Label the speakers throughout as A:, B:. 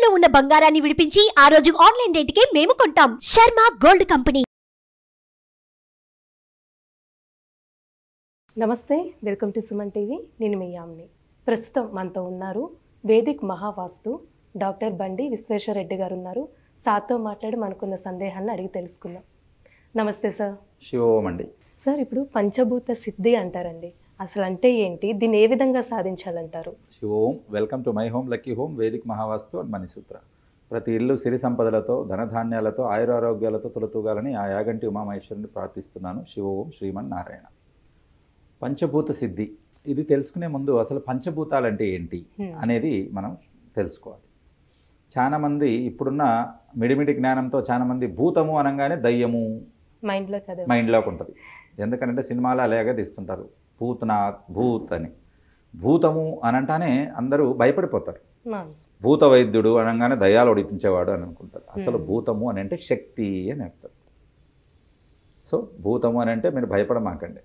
A: తాకట్టులో ఉన్న బంగారాన్ని విడిపించి ఆ రోజు ఆన్లైన్ రేటుకే మేము కొంటాం. Sharma gold company.
B: నమస్తే, వెల్కమ్ టు సుమన్ టీవీ. నేను మీ యామ్ని. ప్రస్తుతం మనతో ఉన్నారు వేదిక్ మహావాస్తు డాక్టర్ బండి విశ్వేశ్వరరెడ్డి గారు ఉన్నారు. సార్తో మాట్లాడి మనకున్న సందేహాలను అడిగి తెలుసుకుందాం. నమస్తే సార్.
C: శివోం అండి.
B: సార్, ఇప్పుడు పంచభూత సిద్ధి అంటారండి, అసలు అంటే ఏంటి, దీన్ని ఏ విధంగా సాధించాలంటారు?
C: శివోం. Welcome to my home lucky home Vedic Mahavastu and Manisutra. ప్రతి ఇల్లు సిరి సంపదలతో, ధనధాన్యాలతో, ఆయురారోగ్యాలతో తులతూగాలని ఆ యాగంటి ఉమామహేశ్వరుని ప్రార్థిస్తున్నాను. శివోం శ్రీమన్ నారాయణ. పంచభూత సిద్ధి, ఇది తెలుసుకునే ముందు అసలు పంచభూతాలు అంటే ఏంటి అనేది మనం తెలుసుకోవాలి. చాలామంది ఇప్పుడున్న మిడిమిడి జ్ఞానంతో చాలామంది భూతము అనగానే దయ్యము మైండ్లోకి ఉంటుంది. ఎందుకంటే సినిమాలు అలాగే తీస్తుంటారు, భూతనాథ్ భూత్ అని. భూతము అనంటానే అందరూ భయపడిపోతారు. భూత వైద్యుడు అనగానే దయ్యాలు ఒడిపించేవాడు అని అనుకుంటారు. అసలు భూతము అని అంటే శక్తి అని అర్థం. సో భూతము అని అంటే మీరు భయపడమాకండి.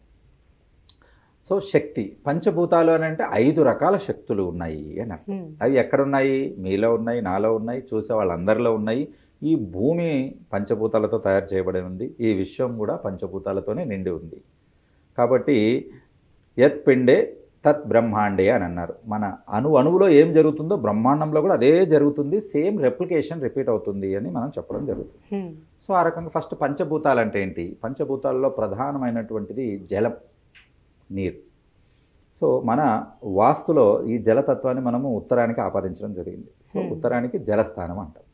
C: సో శక్తి, పంచభూతాలు అని అంటే 5 రకాల శక్తులు ఉన్నాయి అని అర్థం. అవి ఎక్కడున్నాయి? మీలో ఉన్నాయి, నాలో ఉన్నాయి, చూసే వాళ్ళందరిలో ఉన్నాయి. ఈ భూమి పంచభూతాలతో తయారు చేయబడి ఉంది. ఈ విశ్వం కూడా పంచభూతాలతోనే నిండి ఉంది. కాబట్టి యత్ పిండే తత్ బ్రహ్మాండే అని అన్నారు. మన అణువులో ఏం జరుగుతుందో బ్రహ్మాండంలో కూడా అదే జరుగుతుంది. సేమ్ రెప్లికేషన్ రిపీట్ అవుతుంది అని మనం చెప్పడం జరుగుతుంది. సో ఆ రకంగా ఫస్ట్ పంచభూతాలు అంటే ఏంటి? పంచభూతాల్లో ప్రధానమైనటువంటిది జలం, నీరు. సో మన వాస్తులో ఈ జలతత్వాన్ని మనము ఉత్తరానికి ఆపాదించడం జరిగింది. సో ఉత్తరానికి జలస్థానం అంటాం.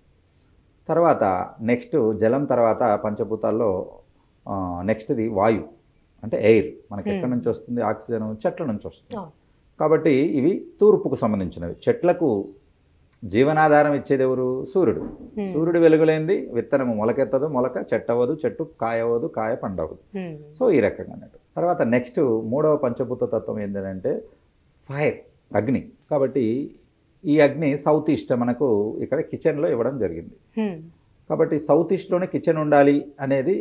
C: తర్వాత నెక్స్ట్ జలం తర్వాత పంచభూతాల్లో నెక్స్ట్ది వాయు అంటే ఎయిర్. మనకి ఎక్కడి నుంచి వస్తుంది? ఆక్సిజన్ చెట్ల నుంచి వస్తుంది. కాబట్టి ఇవి తూర్పుకు సంబంధించినవి. చెట్లకు జీవనాధారం ఇచ్చేది ఎవరు? సూర్యుడు. సూర్యుడు వెలుగులేంది విత్తనము మొలకెత్తదు, మొలక చెట్టవదు, చెట్టు కాయవదు, కాయ పండవదు. సో ఈ రకంగా అన్నట్టు. తర్వాత నెక్స్ట్ 3వ పంచభూత తత్వం ఏంటంటే ఫైర్, అగ్ని. కాబట్టి ఈ అగ్ని సౌత్ ఈస్ట్ మనకు ఇక్కడ కిచెన్లో ఇవ్వడం జరిగింది. కాబట్టి సౌత్ ఈస్ట్లోనే కిచెన్ ఉండాలి అనేది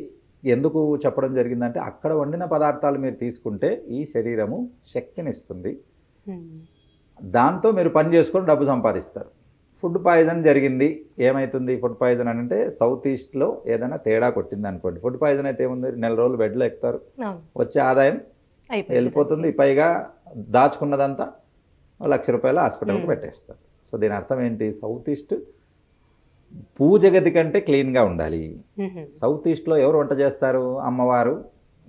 C: ఎందుకు చెప్పడం జరిగిందంటే అక్కడ వండిన పదార్థాలు మీరు తీసుకుంటే ఈ శరీరము శక్తినిస్తుంది. దాంతో మీరు పని చేసుకొని డబ్బు సంపాదిస్తారు. ఫుడ్ పాయిజన్ జరిగింది, ఏమవుతుంది? ఫుడ్ పాయిజన్ అని అంటే సౌత్ ఈస్ట్లో ఏదైనా తేడా కొట్టింది అనుకోండి. ఫుడ్ పాయిజన్ అయితే ఏముంది? నెల రోజులు బెడ్లో ఎక్కుతారు, వచ్చే ఆదాయం వెళ్ళిపోతుంది. పైగా దాచుకున్నదంతా ₹1,00,000 హాస్పిటల్కి పెట్టేస్తారు. సో దీని అర్థం ఏంటి? సౌత్ ఈస్ట్ పూజ గది కంటే క్లీన్గా ఉండాలి. సౌత్ ఈస్ట్లో ఎవరు వంట చేస్తారు? అమ్మవారు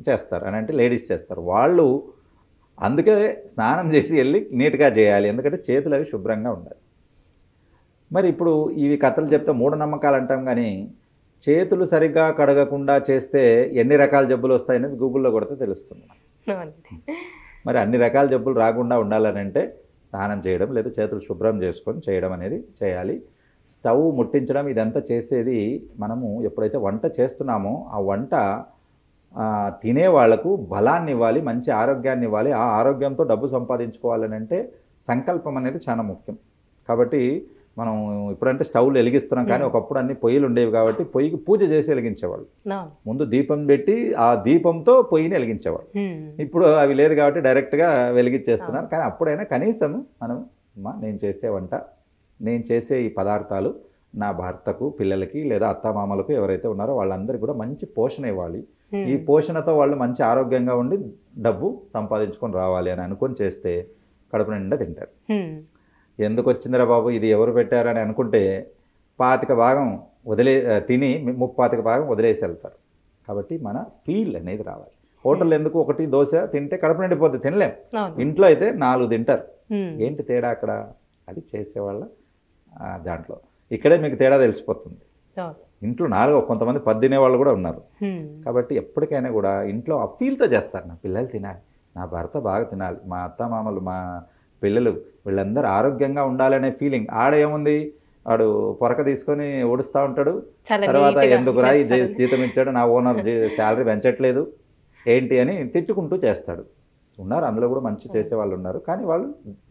C: చేస్తారు అని అంటే లేడీస్ చేస్తారు. వాళ్ళు అందుకే స్నానం చేసి వెళ్ళి నీట్గా చేయాలి, ఎందుకంటే చేతులు అవి శుభ్రంగా ఉండాలి. మరి ఇప్పుడు ఇవి కథలు చెప్తే మూఢనమ్మకాలు అంటాం, కానీ చేతులు సరిగ్గా కడగకుండా చేస్తే ఎన్ని రకాల జబ్బులు వస్తాయనేది గూగుల్లో కొడితే తెలుస్తుంది. మరి అన్ని రకాల జబ్బులు రాకుండా ఉండాలని అంటే స్నానం చేయడం లేదా చేతులు శుభ్రం చేసుకొని చేయడం అనేది చేయాలి. స్టవ్ ముట్టించడం ఇదంతా చేసేది మనము ఎప్పుడైతే వంట చేస్తున్నామో ఆ వంట తినే వాళ్లకు బలాన్ని ఇవ్వాలి, మంచి ఆరోగ్యాన్ని ఇవ్వాలి. ఆ ఆరోగ్యంతో డబ్బు సంపాదించుకోవాలని అంటే సంకల్పం అనేది చాలా ముఖ్యం. కాబట్టి మనం ఇప్పుడంటే స్టవ్లు వెలిగిస్తున్నాం, కానీ ఒకప్పుడు అన్ని పొయ్యిలు ఉండేవి. కాబట్టి పొయ్యికి పూజ చేసి వెలిగించేవాళ్ళు. ముందు దీపం పెట్టి ఆ దీపంతో పొయ్యిని వెలిగించేవాళ్ళు. ఇప్పుడు అవి లేదు కాబట్టి డైరెక్ట్గా వెలిగించేస్తున్నారు. కానీ అప్పుడైనా కనీసం మనం నేను చేసే వంట, నేను చేసే ఈ పదార్థాలు నా భర్తకు, పిల్లలకి లేదా అత్తమామలకు ఎవరైతే ఉన్నారో వాళ్ళందరికీ కూడా మంచి పోషణ ఇవ్వాలి. ఈ పోషణతో వాళ్ళు మంచి ఆరోగ్యంగా ఉండి డబ్బు సంపాదించుకొని రావాలి అని అనుకొని చేస్తే కడుపు నిండా తింటారు. ఎందుకు వచ్చిందిరా బాబు ఇది ఎవరు పెట్టారని అనుకుంటే 25 భాగం తిని 30 భాగం వదిలేసి వెళ్తారు. కాబట్టి మన ఫీల్ అనేది రావాలి. హోటల్ ఎందుకు 1 దోశ తింటే కడుపు నిండిపోతే తినలేం, ఇంట్లో అయితే 4 తింటారు. ఏంటి తేడా అక్కడ? అది చేసేవాళ్ళ దాంట్లో. ఇక్కడే మీకు తేడా తెలిసిపోతుంది. ఇంట్లో 4 కొంతమంది 10 తినేవాళ్ళు కూడా ఉన్నారు. కాబట్టి ఎప్పటికైనా కూడా ఇంట్లో ఆ ఫీల్తో చేస్తారు. నా పిల్లలు తినాలి, నా భర్త బాగా తినాలి, మా అత్తమామలు, మా పిల్లలు వీళ్ళందరూ ఆరోగ్యంగా ఉండాలనే ఫీలింగ్. ఆడ ఏముంది? వాడు పొరక తీసుకొని ఓడుస్తూ ఉంటాడు. తర్వాత ఎందుకు రాయి జీతం ఇచ్చాడు, నా ఓనర్ శాలరీ పెంచట్లేదు ఏంటి అని తిట్టుకుంటూ చేస్తాడు. ఉన్నారు అందులో కూడా మంచి చేసే వాళ్ళు ఉన్నారు. కానీ వాళ్ళు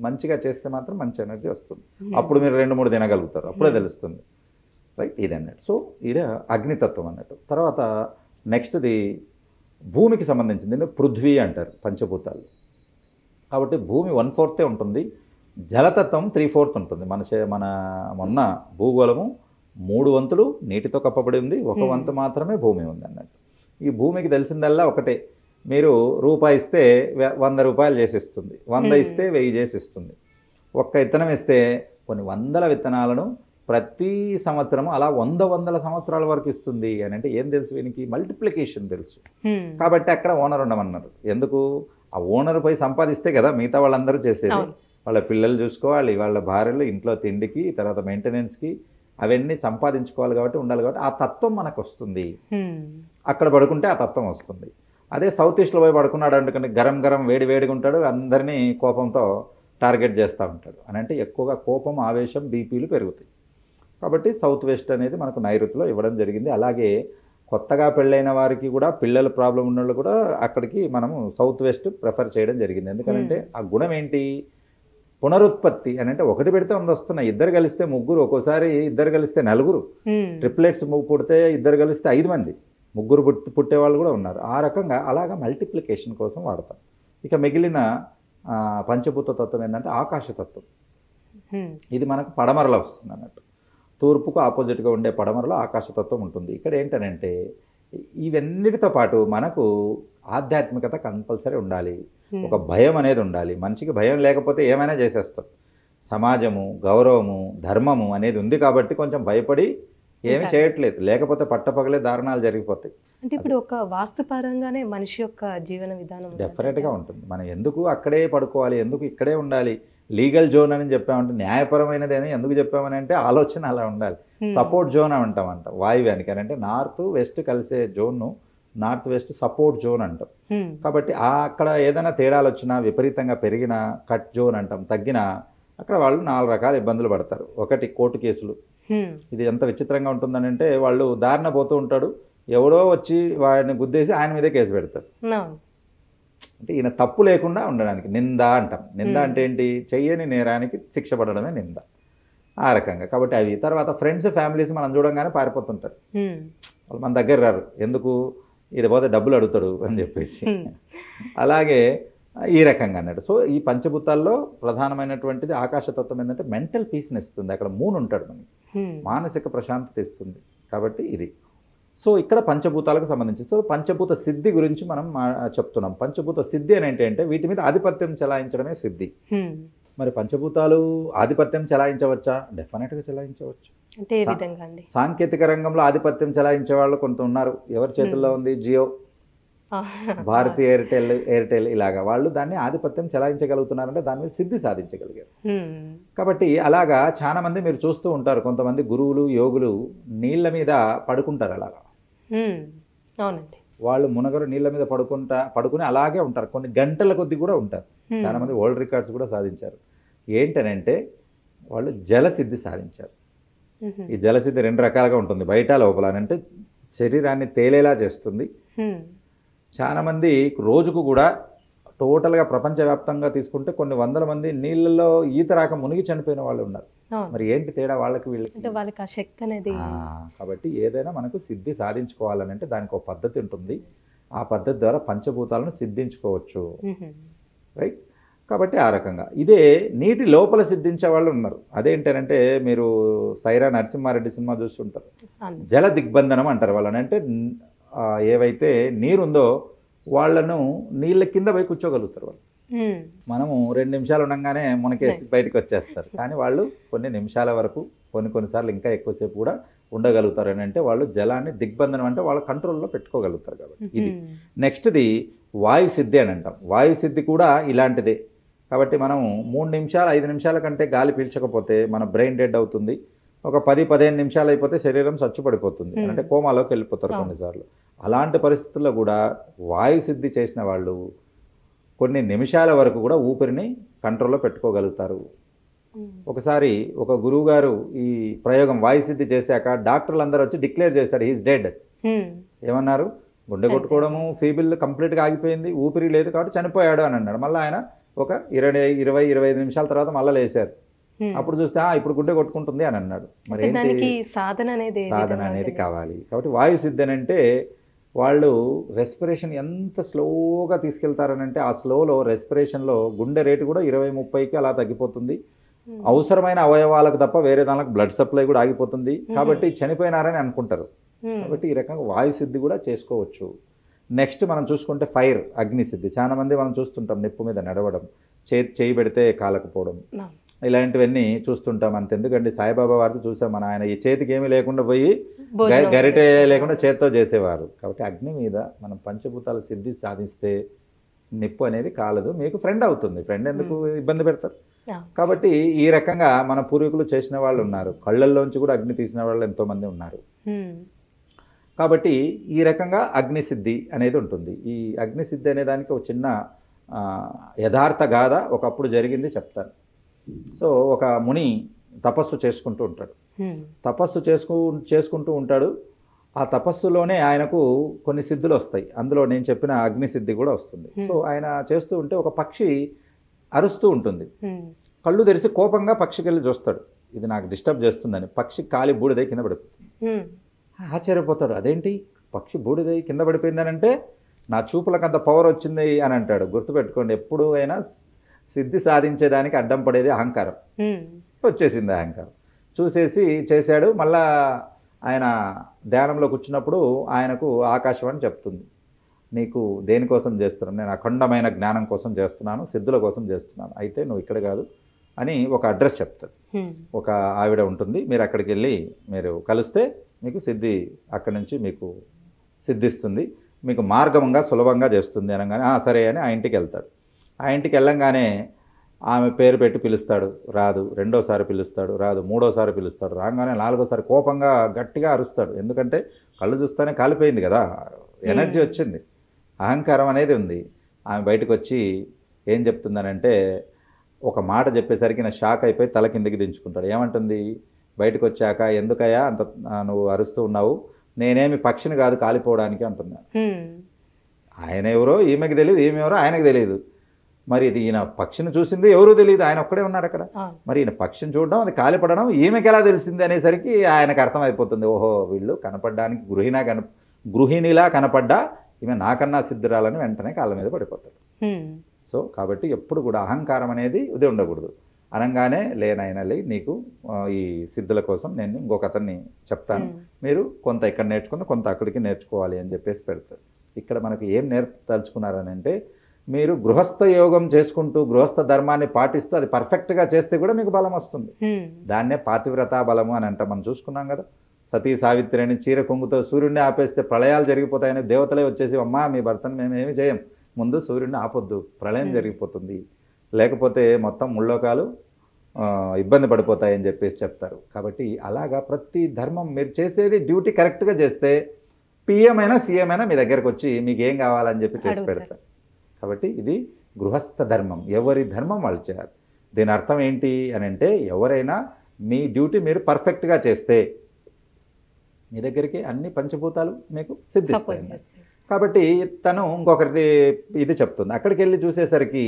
C: మంచిగా చేస్తే మాత్రం మంచి ఎనర్జీ వస్తుంది. అప్పుడు మీరు 2-3 తినగలుగుతారు, అప్పుడే తెలుస్తుంది. రైట్, ఇది అన్నట్టు. సో ఇది అగ్నితత్వం అన్నట్టు. తర్వాత నెక్స్ట్ది భూమికి సంబంధించింది పృథ్వీ అంటారు పంచభూతాలు. కాబట్టి భూమి 1/4 ఉంటుంది. జలతత్వం 3/4 ఉంటుంది. మన మొన్న భూగోళము 3 వంతులు నీటితో కప్పబడి ఉంది, 1 వంతు మాత్రమే భూమి ఉంది అన్నట్టు. ఈ భూమికి తెలిసిందల్లా ఒకటే, మీరు రూపాయి ఇస్తే 100 రూపాయలు చేసిస్తుంది, 100 ఇస్తే 1000 చేసిస్తుంది. ఒక్క విత్తనం ఇస్తే కొన్ని వందల విత్తనాలను ప్రతి సంవత్సరం అలా 100 సంవత్సరాల వరకు ఇస్తుంది అని అంటే ఏం తెలుసు? వీనికి మల్టిప్లికేషన్ తెలుసు. కాబట్టి అక్కడ ఓనర్ ఉండమన్నారు. ఎందుకు? ఆ ఓనర్ పోయి సంపాదిస్తే కదా మిగతా వాళ్ళందరూ చేసేది. వాళ్ళ పిల్లలు చూసుకోవాలి, వాళ్ళ భార్యలు ఇంట్లో తిండికి, తర్వాత మెయింటెనెన్స్కి అవన్నీ సంపాదించుకోవాలి కాబట్టి ఉండాలి. కాబట్టి ఆ తత్వం మనకు వస్తుంది. అక్కడ పడుకుంటే ఆ తత్వం వస్తుంది. అదే సౌత్ ఈస్ట్లో పోయి పడుకున్నాడు అంటే గరం గరం వేడిగా ఉంటాడు, అందరినీ కోపంతో టార్గెట్ చేస్తూ ఉంటాడు. అని అంటే ఎక్కువగా కోపం, ఆవేశం, బీపీలు పెరుగుతాయి. కాబట్టి సౌత్ వెస్ట్ అనేది మనకు నైరుతిలో ఇవ్వడం జరిగింది. అలాగే కొత్తగా పెళ్ళైన వారికి కూడా, పిల్లల ప్రాబ్లం ఉన్న వాళ్ళు కూడా అక్కడికి మనము సౌత్ వెస్ట్ ప్రిఫర్ చేయడం జరిగింది. ఎందుకంటే ఆ గుణం ఏంటి? పునరుత్పత్తి అని అంటే ఒకటి పెడితే 100 వస్తున్నాయి, ఇద్దరు కలిస్తే 3, ఒక్కోసారి ఇద్దరు కలిస్తే 4, ట్రిప్లెట్స్ పుడితే ఇద్దరు కలిస్తే 5 మంది, 3 పుట్టే వాళ్ళు కూడా ఉన్నారు. ఆ రకంగా అలాగా మల్టిప్లికేషన్ కోసం వాడతాం. ఇక మిగిలిన పంచభూత తత్వం ఏంటంటే ఆకాశతత్వం. ఇది మనకు పడమరలో వస్తుంది అన్నట్టు. తూర్పుకు ఆపోజిట్గా ఉండే పడమరలో ఆకాశతత్వం ఉంటుంది. ఇక్కడ ఏంటనంటే ఇవన్నిటితో పాటు మనకు ఆధ్యాత్మికత కంపల్సరీ ఉండాలి, ఒక భయం అనేది ఉండాలి. మనిషికి భయం లేకపోతే ఏమైనా చేసేస్తాం. సమాజము, గౌరవము, ధర్మము అనేది ఉంది కాబట్టి కొంచెం భయపడి ఏమి చేయట్లేదు, లేకపోతే పట్టపగలే దారుణాలు జరిగిపోతాయి.
B: అంటే ఇప్పుడు ఒక వాస్తుపరంగానే మనిషి యొక్క జీవన విధానం
C: డెఫినెట్గా ఉంటుంది. మనం ఎందుకు అక్కడే పడుకోవాలి, ఎందుకు ఇక్కడే ఉండాలి, లీగల్ జోన్ అని చెప్పామంటే, న్యాయపరమైనది అని ఎందుకు చెప్పామని అంటే ఆలోచన అలా ఉండాలి. సపోర్ట్ జోన్ అంటామంట వాయువ్యానికి. అని అంటే నార్త్ వెస్ట్ కలిసే జోన్ను నార్త్ వెస్ట్ సపోర్ట్ జోన్ అంటాం. కాబట్టి అక్కడ ఏదైనా తేడాలు వచ్చినా, విపరీతంగా పెరిగినా కట్ జోన్ అంటాం, తగ్గినా అక్కడ వాళ్ళు 4 రకాల ఇబ్బందులు పడతారు. ఒకటి కోర్టు కేసులు. ఇది ఎంత విచిత్రంగా ఉంటుందని అంటే వాళ్ళు దారిన పోతూ ఉంటాడు, ఎవడో వచ్చి వాడిని గుద్దేసి ఆయన మీదే కేసు పెడతారు. అంటే ఈయన తప్పు లేకుండా ఉండడానికి నింద అంటాం. నింద అంటే ఏంటి? చెయ్యని నేరానికి శిక్ష పడడమే నింద. ఆ రకంగా. కాబట్టి అవి తర్వాత ఫ్రెండ్స్, ఫ్యామిలీస్ మనం చూడంగానే పారిపోతుంటారు. వాళ్ళు మన దగ్గర రారు. ఎందుకు? ఇది పోతే డబ్బులు అడుగుతాడు అని చెప్పేసి. అలాగే ఈ రకంగా అన్నట్టు. సో ఈ పంచభూతాల్లో ప్రధానమైనటువంటిది ఆకాశతత్వం ఏంటంటే మెంటల్ పీస్ని ఇస్తుంది. అక్కడ మూన్ ఉంటాడు, మనకి మానసిక ప్రశాంతత ఇస్తుంది. కాబట్టి ఇది. సో ఇక్కడ పంచభూతాలకు సంబంధించి, సో పంచభూత సిద్ధి గురించి మనం చెప్తున్నాం. పంచభూత సిద్ధి అని ఏంటంటే వీటి మీద ఆధిపత్యం చెలాయించడమే సిద్ధి. మరి పంచభూతాలు ఆధిపత్యం చెలాయించవచ్చా? డెఫినెట్గా చెలాయించవచ్చు.
B: అంటే ఏ విధంగా అండి?
C: సాంకేతిక రంగంలో ఆధిపత్యం చెలాయించే వాళ్ళు కొంత ఉన్నారు. ఎవరి చేతుల్లో ఉంది? జియో, భారతీ ఎయిర్టెల్ ఇలాగా వాళ్ళు దాన్ని ఆధిపత్యం చెలాయించగలుగుతున్నారంటే దాని మీద సిద్ధి సాధించగలిగారు. కాబట్టి అలాగా చాలా మంది మీరు చూస్తూ ఉంటారు, కొంతమంది గురువులు, యోగులు నీళ్ళ మీద పడుకుంటారు. అలాగా
B: అవునండి,
C: వాళ్ళు మునగరు, నీళ్ళ మీద పడుకుని అలాగే ఉంటారు. కొన్ని గంటల కొద్ది కూడా ఉంటారు. చాలా మంది వరల్డ్ రికార్డ్స్ కూడా సాధించారు. ఏంటనంటే వాళ్ళు జలసిద్ధి సాధించారు. ఈ జలసిద్ధి 2 రకాలుగా ఉంటుంది, బయట లోపల. అంటే శరీరాన్ని తేలేలా చేస్తుంది. చాలా మంది రోజుకు కూడా టోటల్గా ప్రపంచవ్యాప్తంగా తీసుకుంటే కొన్ని వందల మంది నీళ్ళల్లో ఈత రాక మునిగి చనిపోయిన వాళ్ళు ఉన్నారు. మరి ఏంటి తేడా వాళ్ళకి వీళ్ళకి?
B: వాళ్ళకి ఆ శక్తి అనేది.
C: కాబట్టి ఏదైనా మనకు సిద్ధి సాధించుకోవాలని అంటే దానికి ఒక పద్ధతి ఉంటుంది. ఆ పద్ధతి ద్వారా పంచభూతాలను సిద్ధించుకోవచ్చు. రైట్. కాబట్టి ఆ రకంగా ఇదే నీటి లోపల సిద్ధించే వాళ్ళు ఉన్నారు. అదేంటంటే మీరు సైరా నరసింహారెడ్డి సినిమా చూస్తుంటారు, జల దిగ్బంధనం అంటారు వాళ్ళని. అంటే ఏవైతే నీరుందో వాళ్ళను నీళ్ళ కింద పోయి కూర్చోగలుగుతారు వాళ్ళు. మనము 2 నిమిషాలు ఉండగానే మునకేసి బయటకు వచ్చేస్తారు, కానీ వాళ్ళు కొన్ని నిమిషాల వరకు, కొన్నిసార్లు ఇంకా ఎక్కువసేపు కూడా ఉండగలుగుతారు. అని అంటే వాళ్ళు జలాన్ని దిగ్బంధనం అంటే వాళ్ళ కంట్రోల్లో పెట్టుకోగలుగుతారు. కాబట్టి ఇది. నెక్స్ట్ది వాయు సిద్ధి అని అంటాం. వాయు సిద్ధి కూడా ఇలాంటిదే. కాబట్టి మనం 3 నిమిషాలు 5 నిమిషాల కంటే గాలి పీల్చకపోతే మన బ్రెయిన్ డెడ్ అవుతుంది. ఒక 10-15 నిమిషాలు అయిపోతే శరీరం చచ్చుపడిపోతుంది, అంటే కోమాలోకి వెళ్ళిపోతారు కొన్నిసార్లు. అలాంటి పరిస్థితుల్లో కూడా వాయు సిద్ధి చేసిన వాళ్ళు కొన్ని నిమిషాల వరకు కూడా ఊపిరిని కంట్రోల్లో పెట్టుకోగలుగుతారు. ఒకసారి ఒక గురువు గారు ఈ ప్రయోగం వాయు సిద్ధి చేశాక డాక్టర్లు అందరూ వచ్చి డిక్లేర్ చేశారు, హీఈస్ డెడ్. ఏమన్నారు? గుండె కొట్టుకోవడము, ఫీబుల్ కంప్లీట్గా ఆగిపోయింది, ఊపిరి లేదు కాబట్టి చనిపోయాడు అని అన్నాడు. మళ్ళీ ఆయన ఒక 20-25 నిమిషాల తర్వాత మళ్ళీ లేచారు. అప్పుడు చూస్తే ఇప్పుడు గుండె కొట్టుకుంటుంది అని అన్నాడు. మరి ఏంటి?
B: సాధన అనేది
C: కావాలి. కాబట్టి వాయు సిద్ధి అని అంటే వాళ్ళు రెస్పిరేషన్ ఎంత స్లోగా తీసుకెళ్తారనంటే ఆ స్లోలో రెస్పిరేషన్లో గుండె రేటు కూడా 20-30కి అలా తగ్గిపోతుంది. అవసరమైన అవయవాలకు తప్ప వేరే దానికి బ్లడ్ సప్లై కూడా ఆగిపోతుంది. కాబట్టి చనిపోయినారని అనుకుంటారు. కాబట్టి ఈ రకంగా వాయుసిద్ధి కూడా చేసుకోవచ్చు. నెక్స్ట్ మనం చూసుకుంటే ఫైర్, అగ్నిసిద్ధి. చాలా మంది మనం చూస్తుంటాం నిప్పు మీద నడవడం, చేయి పెడితే కాలకపోవడం, ఇలాంటివన్నీ చూస్తుంటాం. అంతెందుకండి, సాయిబాబా వారితో చూసాం మన ఆయన ఈ చేతికి ఏమీ లేకుండా పోయి గరిటె లేకుండా చేత్తో చేసేవారు. కాబట్టి అగ్ని మీద మనం పంచభూతాల సిద్ధి సాధిస్తే నిప్పు అనేది కాలదు, మీకు ఫ్రెండ్ అవుతుంది. ఫ్రెండ్ ఎందుకు ఇబ్బంది పెడతారు? కాబట్టి ఈ రకంగా మన పూర్వీకులు చేసిన వాళ్ళు ఉన్నారు. కళ్ళల్లోంచి కూడా అగ్ని తీసిన వాళ్ళు ఎంతోమంది ఉన్నారు. కాబట్టి ఈ రకంగా అగ్నిసిద్ధి అనేది ఉంటుంది. ఈ అగ్నిసిద్ధి అనే దానికి ఒక చిన్న యథార్థ గాథ ఒకప్పుడు జరిగింది చెప్తాను. సో ఒక ముని తపస్సు చేసుకుంటూ ఉంటాడు. తపస్సు చేసుకుంటూ ఉంటాడు. ఆ తపస్సులోనే ఆయనకు కొన్ని సిద్ధులు వస్తాయి. అందులో నేను చెప్పిన అగ్నిసిద్ధి కూడా వస్తుంది. సో ఆయన చేస్తూ ఉంటే ఒక పక్షి అరుస్తూ ఉంటుంది. కళ్ళు తెరిచి కోపంగా పక్షికి వెళ్ళి చూస్తాడు, ఇది నాకు డిస్టర్బ్ చేస్తుందని. పక్షి కాలి బూడిదై కింద పడిపోతుంది. ఆశ్చర్యపోతాడు, అదేంటి పక్షి బూడిదై కింద పడిపోయిందని అంటే నా చూపులకు అంత పవర్ వచ్చింది అని అంటాడు. గుర్తుపెట్టుకోండి, ఎప్పుడు అయినా సిద్ధి సాధించేదానికి అడ్డం పడేది అహంకారం. వచ్చేసింది అహంకారం. చూసేసి చేశాడు. మళ్ళా ఆయన ధ్యానంలో కూర్చున్నప్పుడు ఆయనకు ఆకాశవాణి చెప్తుంది, నీకు దేనికోసం చేస్తున్నాను, నేను అఖండమైన జ్ఞానం కోసం చేస్తున్నాను, సిద్ధుల కోసం చేస్తున్నాను, అయితే నువ్వు ఇక్కడ కాదు అని ఒక అడ్రస్ చెప్తుంది. ఒక ఆవిడ ఉంటుంది, మీరు అక్కడికి వెళ్ళి మీరు కలిస్తే మీకు సిద్ధి అక్కడి నుంచి మీకు సిద్ధిస్తుంది, మీకు మార్గంగా సులభంగా చేస్తుంది అనగానే సరే అని ఆ ఇంటికి వెళ్తాడు. ఆ ఇంటికి వెళ్ళంగానే ఆమె పేరు పెట్టి పిలుస్తాడు, రాదు. రెండోసారి పిలుస్తాడు, రాదు. మూడోసారి పిలుస్తాడు, రాగానే నాలుగోసారి కోపంగా గట్టిగా అరుస్తాడు. ఎందుకంటే కళ్ళు చూస్తేనే కాలిపోయింది కదా, ఎనర్జీ వచ్చింది, అహంకారం అనేది ఉంది. ఆమె బయటకు వచ్చి ఏం చెప్తుందనంటే ఒక మాట చెప్పేసరికి నా షాక్ అయిపోయి తల కిందకి దించుకుంటాడు. ఏమంటుంది బయటకు వచ్చాక, ఎందుకయ్యా అంత నువ్వు అరుస్తూ ఉన్నావు, నేనేమి పక్షిని కాదు కాలిపోవడానికి అంటున్నాను. ఆయన ఎవరో ఈమెకి తెలియదు, ఈమె ఎవరో ఆయనకు తెలియదు. మరి ఇది ఈయన పక్షిని చూసింది ఎవరూ తెలియదు, ఆయన ఒక్కడే ఉన్నాడు అక్కడ. మరి ఈయన పక్షిని చూడడం, అది కాలిపడడం ఈమెకి ఎలా తెలిసింది అనేసరికి ఆయనకు అర్థమైపోతుంది, ఓహో వీళ్ళు కనపడడానికి గృహిణిలా కనపడ్డా ఈమె నాకన్నా సిద్ధురాలని వెంటనే కాళ్ళ మీద పడిపోతాడు. సో కాబట్టి ఎప్పుడు కూడా అహంకారం అనేది ఇది ఉండకూడదు. అనగానే లేనైనా నీకు ఈ సిద్ధుల కోసం నేను ఇంకొక అతన్ని చెప్తాను, మీరు కొంత ఇక్కడ నేర్చుకుని కొంత అక్కడికి నేర్చుకోవాలి అని చెప్పేసి పెడతారు. ఇక్కడ మనకు ఏం నేర్పదలుచుకున్నారని అంటే, మీరు గృహస్థ యోగం చేసుకుంటూ గృహస్థ ధర్మాన్ని పాటిస్తూ అది పర్ఫెక్ట్గా చేస్తే కూడా మీకు బలం వస్తుంది. దాన్నే పాతివ్రతా బలము అని అంట. మనం చూసుకున్నాం కదా, సతీ సావిత్రి అని చీర కొంగుతో సూర్యుడిని ఆపేస్తే ప్రళయాలు జరిగిపోతాయని దేవతలే వచ్చేసి, అమ్మా మీ భర్తను మేము ఏమి చేయం, ముందు సూర్యుడిని ఆపొద్దు, ప్రళయం జరిగిపోతుంది, లేకపోతే మొత్తం ముల్లోకాలు ఇబ్బంది పడిపోతాయని చెప్పేసి చెప్తారు. కాబట్టి అలాగా ప్రతి ధర్మం మీరు చేసేది డ్యూటీ కరెక్ట్గా చేస్తే పిఎం అయినా సీఎం అయినా మీ దగ్గరకు వచ్చి మీకు ఏం కావాలని చెప్పి చేసి పెడతారు. కాబట్టి ఇది గృహస్థ ధర్మం, ఎవరి ధర్మం వాళ్ళు చేయాలి. దీని అర్థం ఏంటి అని అంటే, ఎవరైనా మీ డ్యూటీ మీరు పర్ఫెక్ట్గా చేస్తే మీ దగ్గరికి అన్ని పంచభూతాలు మీకు సిద్ధిస్తాయి. కాబట్టి తను ఇంకొకటి ఇది చెప్తుంది. అక్కడికి వెళ్ళి చూసేసరికి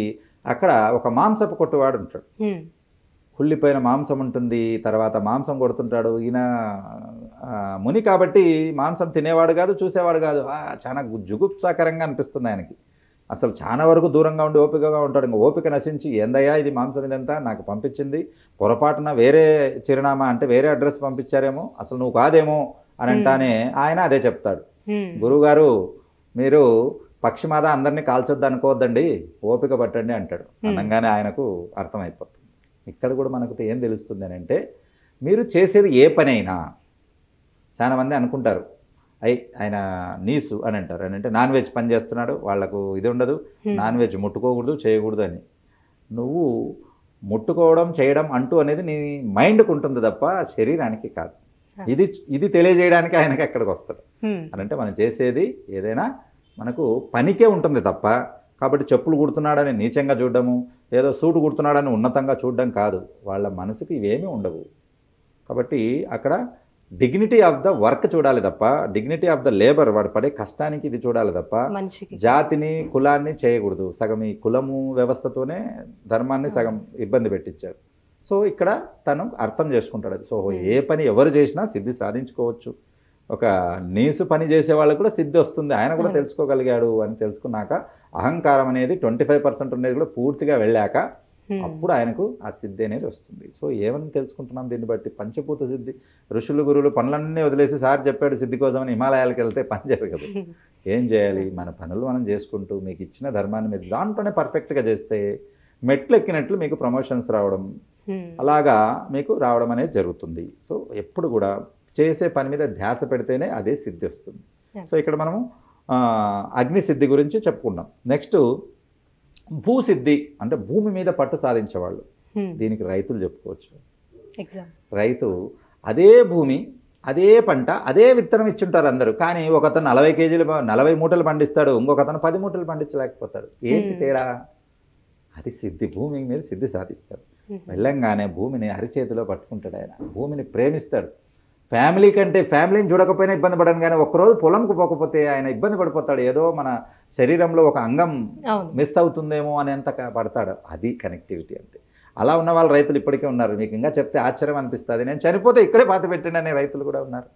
C: అక్కడ ఒక మాంసపు కొట్టువాడు ఉంటాడు. కుళ్ళిపోయిన మాంసం ఉంటుంది, తర్వాత మాంసం కొడుతుంటాడు. ఈయన ముని కాబట్టి మాంసం తినేవాడు కాదు, చూసేవాడు కాదు. చాలా జుగుప్సాకరంగా అనిపిస్తుంది ఆయనకి. అసలు చాలా వరకు దూరంగా ఉండి ఓపికగా ఉంటాడు. ఇంకా ఓపిక నశించి, ఏందయ్యా ఇది మాంసం ఇదంతా నాకు పంపించింది, పొరపాటున వేరే చిరునామా అంటే వేరే అడ్రస్ పంపించారేమో, అసలు నువ్వు కాదేమో అని అంటానే ఆయన అదే చెప్తాడు, గురువుగారు మీరు పక్షిమాద అందరినీ కాల్చొద్దు అనుకోవద్దండి, ఓపిక పట్టండి అంటాడు. అనగానే ఆయనకు అర్థమైపోతుంది. ఇక్కడ కూడా మనకు ఏం తెలుస్తుంది అని అంటే, మీరు చేసేది ఏ పని అయినా, చాలామంది అనుకుంటారు ఆయన నీసు అని అంటారు. అని అంటే నాన్ వెజ్ పని చేస్తున్నాడు, వాళ్లకు ఇది ఉండదు, నాన్ వెజ్ ముట్టుకోకూడదు చేయకూడదు అని. నువ్వు ముట్టుకోవడం చేయడం అంటూ అనేది నీ మైండ్కి ఉంటుంది తప్ప శరీరానికి కాదు. ఇది తెలియజేయడానికి ఆయనకి ఎక్కడికి వస్తాడు అని అంటే, మనం చేసేది ఏదైనా మనకు పనికే ఉంటుంది తప్ప, కాబట్టి చెప్పులు కుడుతున్నాడని నీచంగా చూడడము, ఏదో సూటు కుడుతున్నాడని ఉన్నతంగా చూడడం కాదు. వాళ్ళ మనసుకి ఇవేమీ ఉండవు. కాబట్టి అక్కడ డిగ్నిటీ ఆఫ్ ద వర్క్ చూడాలి తప్ప, డిగ్నిటీ ఆఫ్ ద లేబర్, వాడు పడే కష్టానికి ఇది చూడాలి తప్ప జాతిని కులాన్ని చేయకూడదు. సగం ఈ కులము వ్యవస్థతోనే ధర్మాన్ని సగం ఇబ్బంది పెట్టించారు. సో ఇక్కడ తను అర్థం చేసుకుంటాడు అది. సో ఏ పని ఎవరు చేసినా సిద్ధి సాధించుకోవచ్చు. ఒక నీసు పని చేసే వాళ్ళకు కూడా సిద్ధి వస్తుంది, ఆయన కూడా తెలుసుకోగలిగాడు అని తెలుసుకున్నాక అహంకారం అనేది 25% ఉండేది కూడా పూర్తిగా వెళ్ళాక అప్పుడు ఆయనకు ఆ సిద్ధి అనేది వస్తుంది. సో ఏమని తెలుసుకుంటున్నాం దీన్ని బట్టి? పంచభూత సిద్ధి. ఋషులు గురువులు పనులన్నీ వదిలేసి సార్ చెప్పాడు సిద్ధి కోసమని హిమాలయాలకు వెళ్తే పని జరగదు. ఏం చేయాలి? మన పనులు మనం చేసుకుంటూ మీకు ఇచ్చిన ధర్మాన్ని మీరు దాంట్లోనే పర్ఫెక్ట్గా చేస్తే మెట్లు ఎక్కినట్లు మీకు ప్రమోషన్స్ రావడం, అలాగా మీకు రావడం అనేది జరుగుతుంది. సో ఎప్పుడు కూడా చేసే పని మీద ధ్యాస పెడితేనే అదే సిద్ధి వస్తుంది. సో ఇక్కడ మనము అగ్ని సిద్ధి గురించి చెప్పుకున్నాం. నెక్స్ట్ భూసిద్ధి అంటే భూమి మీద పట్టు సాధించేవాళ్ళు. దీనికి రైతులు చెప్పుకోవచ్చు. రైతు అదే భూమి, అదే పంట, అదే విత్తనం ఇచ్చుంటారు అందరూ, కానీ ఒకతను 40 కేజీలు 40 మూటలు పండిస్తాడు, ఇంకొకతను 10 మూటలు పండించలేకపోతాడు. ఏంటి తేడా? అది సిద్ధి. భూమి మీద సిద్ధి సాధిస్తాడు. వెళ్ళంగానే భూమిని అరిచేతిలో పట్టుకుంటాడు. ఆయన భూమిని ప్రేమిస్తాడు. ఫ్యామిలీ కంటే ఫ్యామిలీని చూడకపోయినా ఇబ్బంది పడను, కానీ ఒక్కరోజు పొలంకు పోకపోతే ఆయన ఇబ్బంది పడిపోతాడు. ఏదో మన శరీరంలో ఒక అంగం మిస్ అవుతుందేమో అని ఎంత పడతాడు. అది కనెక్టివిటీ అంటే. అలా ఉన్న వాళ్ళు రైతులు ఇప్పటికే ఉన్నారు. మీకు ఇంకా చెప్తే ఆశ్చర్యం అనిపిస్తుంది. నేను చనిపోతే ఇక్కడే పాత పెట్టండి అనే రైతులు కూడా ఉన్నారు.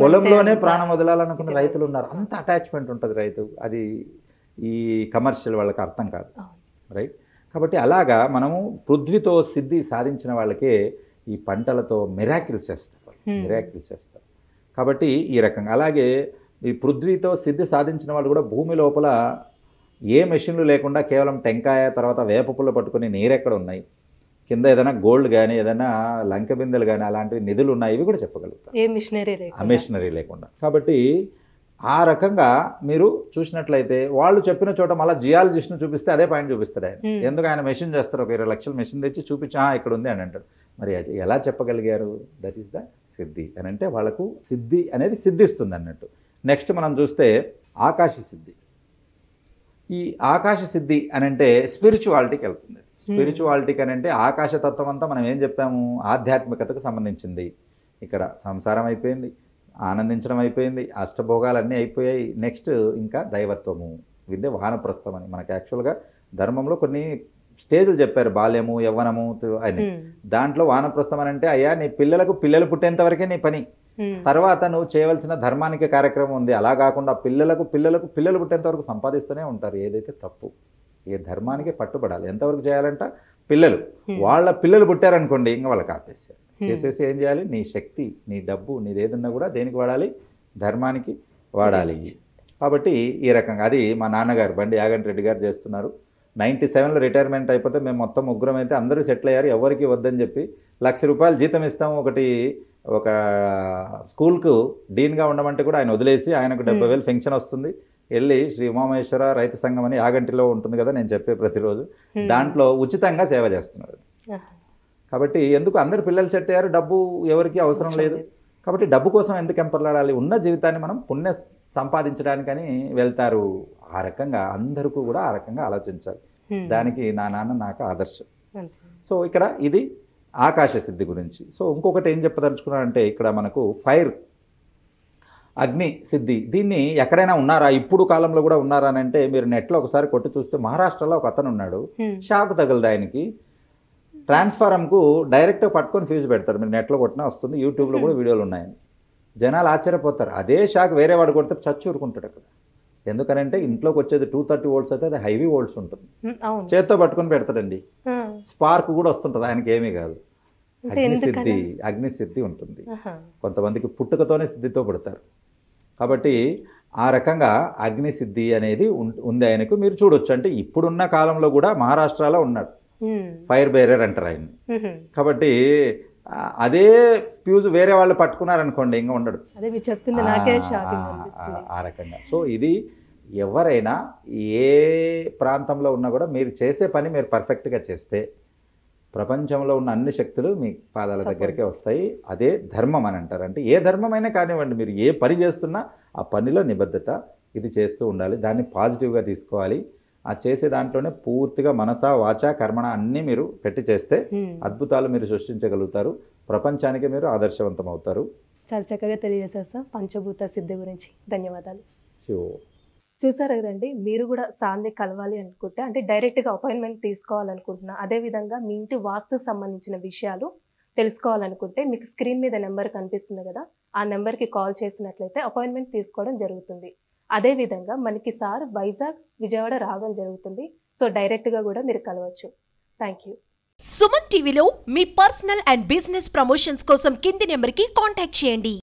C: పొలంలోనే ప్రాణం వదలాలనుకున్న రైతులు ఉన్నారు. అంత అటాచ్మెంట్ ఉంటుంది రైతు. అది ఈ కమర్షియల్ వాళ్ళకి అర్థం కాదు, రైట్? కాబట్టి అలాగా మనము పృథ్వీతో సిద్ధి సాధించిన వాళ్ళకే ఈ పంటలతో మిరాకిల్స్ చేస్తారు. మిరాకిల్స్ చేస్తారు. కాబట్టి ఈ రకంగా అలాగే ఈ పృథ్వీతో సిద్ధి సాధించిన వాళ్ళు కూడా భూమి లోపల ఏ మెషిన్లు లేకుండా కేవలం టెంకాయ తర్వాత వేప పుల్ల పట్టుకుని నీరెక్కడ ఉన్నాయి, కింద ఏదైనా గోల్డ్ కానీ ఏదైనా లంక బిందెలు కానీ అలాంటివి నిధులు ఉన్నాయి, ఇవి కూడా చెప్పగలుగుతారు ఆ మిషనరీ లేకుండా. కాబట్టి ఆ రకంగా మీరు చూసినట్లయితే వాళ్ళు చెప్పిన చోట మళ్ళీ జియాలజిస్ట్ను చూపిస్తే అదే పాయింట్ చూపిస్తాడు ఆయన. ఎందుకు ఆయన మెషిన్ చేస్తారు, ఒక 20 లక్షల మెషిన్ తెచ్చి చూపించి ఇక్కడ ఉంది అని అంటాడు. మరి అది ఎలా చెప్పగలిగారు? దట్ ఈస్ ద సిద్ధి అని. అంటే వాళ్ళకు సిద్ధి అనేది సిద్ధిస్తుంది అన్నట్టు. నెక్స్ట్ మనం చూస్తే ఆకాశ సిద్ధి. ఈ ఆకాశ సిద్ధి అని అంటే స్పిరిచువాలిటీకి వెళ్తుంది. స్పిరిచువాలిటీకి అని అంటే ఆకాశతత్వం అంతా మనం ఏం చెప్పాము? ఆధ్యాత్మికతకు సంబంధించింది. ఇక్కడ సంసారం అయిపోయింది, ఆనందించడం అయిపోయింది, అష్టభోగాలన్నీ అయిపోయాయి. నెక్స్ట్ ఇంకా దైవత్వము, విద్య వానప్రస్థం అని. మనకి యాక్చువల్గా ధర్మంలో కొన్ని స్టేజ్లు చెప్పారు, బాల్యము, యవ్వనము అని. దాంట్లో వానప్రస్థం అని అంటే అయ్యా నీ పిల్లలకు పిల్లలు పుట్టేంత వరకే నీ పని, తర్వాత నువ్వు చేయవలసిన ధర్మానికి కార్యక్రమం ఉంది. అలా కాకుండా పిల్లలకు పిల్లలు పుట్టేంత వరకు సంపాదిస్తూనే ఉంటారు. ఏదైతే తప్పు, ఏ ధర్మానికి పట్టుబడాలి. ఎంతవరకు చేయాలంట? పిల్లలు, వాళ్ళ పిల్లలు పుట్టారనుకోండి ఇంకా వాళ్ళకి ఆపేసారు. చేసేసి ఏం చేయాలి? నీ శక్తి, నీ డబ్బు, నీది ఏదన్నా కూడా దేనికి వాడాలి? ధర్మానికి వాడాలి. కాబట్టి ఈ రకంగా అది మా నాన్నగారు బండి యాగంటి రెడ్డి గారు చేస్తున్నారు. 97లో రిటైర్మెంట్ అయిపోతే మేము మొత్తం ముగ్గురం అయితే అందరూ సెటిల్ అయ్యారు. ఎవరికి వద్దని చెప్పి ₹1,00,000 జీతం ఇస్తాము. ఒక స్కూల్కు డీన్గా ఉండమంటే కూడా ఆయన వదిలేసి ఆయనకు 70,000 పెన్షన్ వస్తుంది. వెళ్ళి శ్రీ ఉమామహేశ్వర రైతు సంఘం అని యాగంటిలో ఉంటుంది కదా, నేను చెప్పే ప్రతిరోజు దాంట్లో ఉచితంగా సేవ చేస్తున్నారు. కాబట్టి ఎందుకు అందరు పిల్లలు సెట్ అయ్యారు, డబ్బు ఎవరికి అవసరం లేదు. కాబట్టి డబ్బు కోసం ఎందుకు ఎంపర్లాడాలి? ఉన్న జీవితాన్ని మనం పుణ్య సంపాదించడానికని వెళ్తారు. ఆ రకంగా అందరికీ కూడా ఆ రకంగా ఆలోచించాలి. దానికి నా నాన్న నాకు ఆదర్శం. సో ఇక్కడ ఇది ఆకాశ సిద్ధి గురించి. సో ఇంకొకటి ఏం చెప్పదలుచుకున్నానంటే ఇక్కడ మనకు ఫైర్, అగ్ని సిద్ధి. దీన్ని ఎక్కడైనా ఉన్నారా, ఇప్పుడు కాలంలో కూడా ఉన్నారా అని అంటే మీరు నెట్లో ఒకసారి కొట్టి చూస్తే మహారాష్ట్రలో ఒక అతను ఉన్నాడు. షాక్ తగలదు ఆయనకి. ట్రాన్స్ఫారంకు డైరెక్ట్గా పట్టుకొని ఫ్యూజ్ పెడతారు. మీరు నెట్లో కొట్టినా వస్తుంది, యూట్యూబ్లో కూడా వీడియోలు ఉన్నాయని. జనాలు ఆశ్చర్యపోతారు. అదే షాక్ వేరే వాడు కొడితే చచ్చూరుకుంటాడు అక్కడ. ఎందుకనంటే ఇంట్లోకి వచ్చేది 230 వోల్ట్స్ అయితే అది హైవీ వోల్ట్స్ ఉంటుంది. చేత్తో పట్టుకొని పెడతాడండి, స్పార్క్ కూడా వస్తుంటుంది, ఆయనకి ఏమీ కాదు. అగ్ని సిద్ధి ఉంటుంది. కొంతమందికి పుట్టుకతోనే సిద్ధితో పుడతారు. కాబట్టి ఆ రకంగా అగ్ని సిద్ధి అనేది ఉంది ఆయనకు. మీరు చూడొచ్చు. అంటే ఇప్పుడున్న కాలంలో కూడా మహారాష్ట్రలో ఉన్నాడు, ఫైర్ బేరర్ అంటారు ఆయన్ని. కాబట్టి అదే ఫ్యూజ్ వేరే వాళ్ళు పట్టుకున్నారనుకోండి ఇంకా ఉండడు ఆ రకంగా. సో ఇది ఎవరైనా ఏ ప్రాంతంలో ఉన్నా కూడా మీరు చేసే పని మీరు పర్ఫెక్ట్గా చేస్తే ప్రపంచంలో ఉన్న అన్ని శక్తులు మీ పాదాల దగ్గరికే వస్తాయి. అదే ధర్మం అని అంటారు. అంటే ఏ ధర్మమైనా కానివ్వండి, మీరు ఏ పని చేస్తున్నా ఆ పనిలో నిబద్ధత ఇది చేస్తూ ఉండాలి. దాన్ని పాజిటివ్గా తీసుకోవాలి. ఆ చేసే దాంట్లోనే పూర్తిగా మనస వాచ కర్మణ అన్నీ మీరు పెట్టి చేస్తే అద్భుతాలు మీరు సృష్టించగలుగుతారు. ప్రపంచానికి మీరు ఆదర్శవంతం అవుతారు.
B: చాలా చక్కగా తెలియజేస్తా పంచభూత సిద్ధి గురించి. ధన్యవాదాలు. చూసారు కదండి, మీరు కూడా సార్ని కలవాలి అనుకుంటే, అంటే డైరెక్ట్గా అపాయింట్మెంట్ తీసుకోవాలనుకుంటున్నా, అదేవిధంగా మీ ఇంటి వాస్తు సంబంధించిన విషయాలు తెలుసుకోవాలనుకుంటే మీకు స్క్రీన్ మీద నెంబర్ కనిపిస్తుంది కదా, ఆ నెంబర్కి కాల్ చేసినట్లయితే అపాయింట్మెంట్ తీసుకోవడం జరుగుతుంది. అదేవిధంగా మనకి సార్ వైజాగ్, విజయవాడ రావడం జరుగుతుంది. సో డైరెక్ట్గా కూడా మీరు కలవచ్చు. Thank you.
A: సుమన్ టీవీలో మీ పర్సనల్ అండ్ బిజినెస్ ప్రమోషన్స్ కోసం కింది నెంబర్కి కాంటాక్ట్ చేయండి.